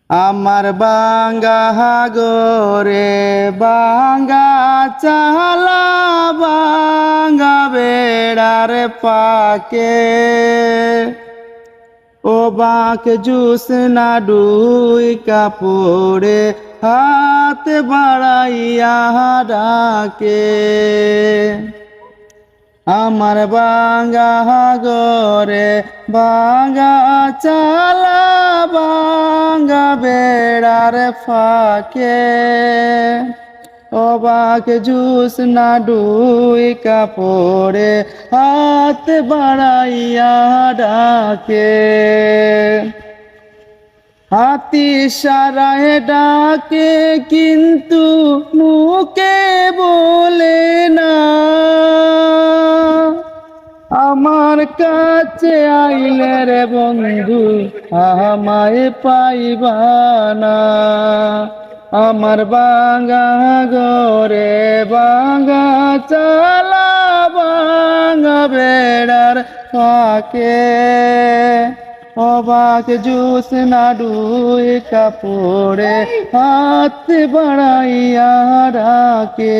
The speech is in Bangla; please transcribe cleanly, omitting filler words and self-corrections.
আমার বাঙ্গা গরে বাঙ্গা চালা বাঙ্গা বেড়ার পাকে ও বাঁক জুস না ডুই কাপড়ে হাত বাড়াইয়া ডাকে আমার বাঙ্গা গরে বাঙ্গা চালা বাঙ্গা বেড়ার ফাঁকে অবাক জুস না ডুই কাপড়ে হাত বাড়াইয়া ডাকে হাতি সারায় ডাকে কিন্তু মুখে বলে না আমার কাছে আইলে রে বন্ধু আমায় পাইবা না আমার বাঙ্গা গরে বাঙ্গা চালা বাঙ্গা বেড়ার ফাঁকে অবাক জুস না ডুই কাপড়ে হাত বাড়াইয়া ডাকে।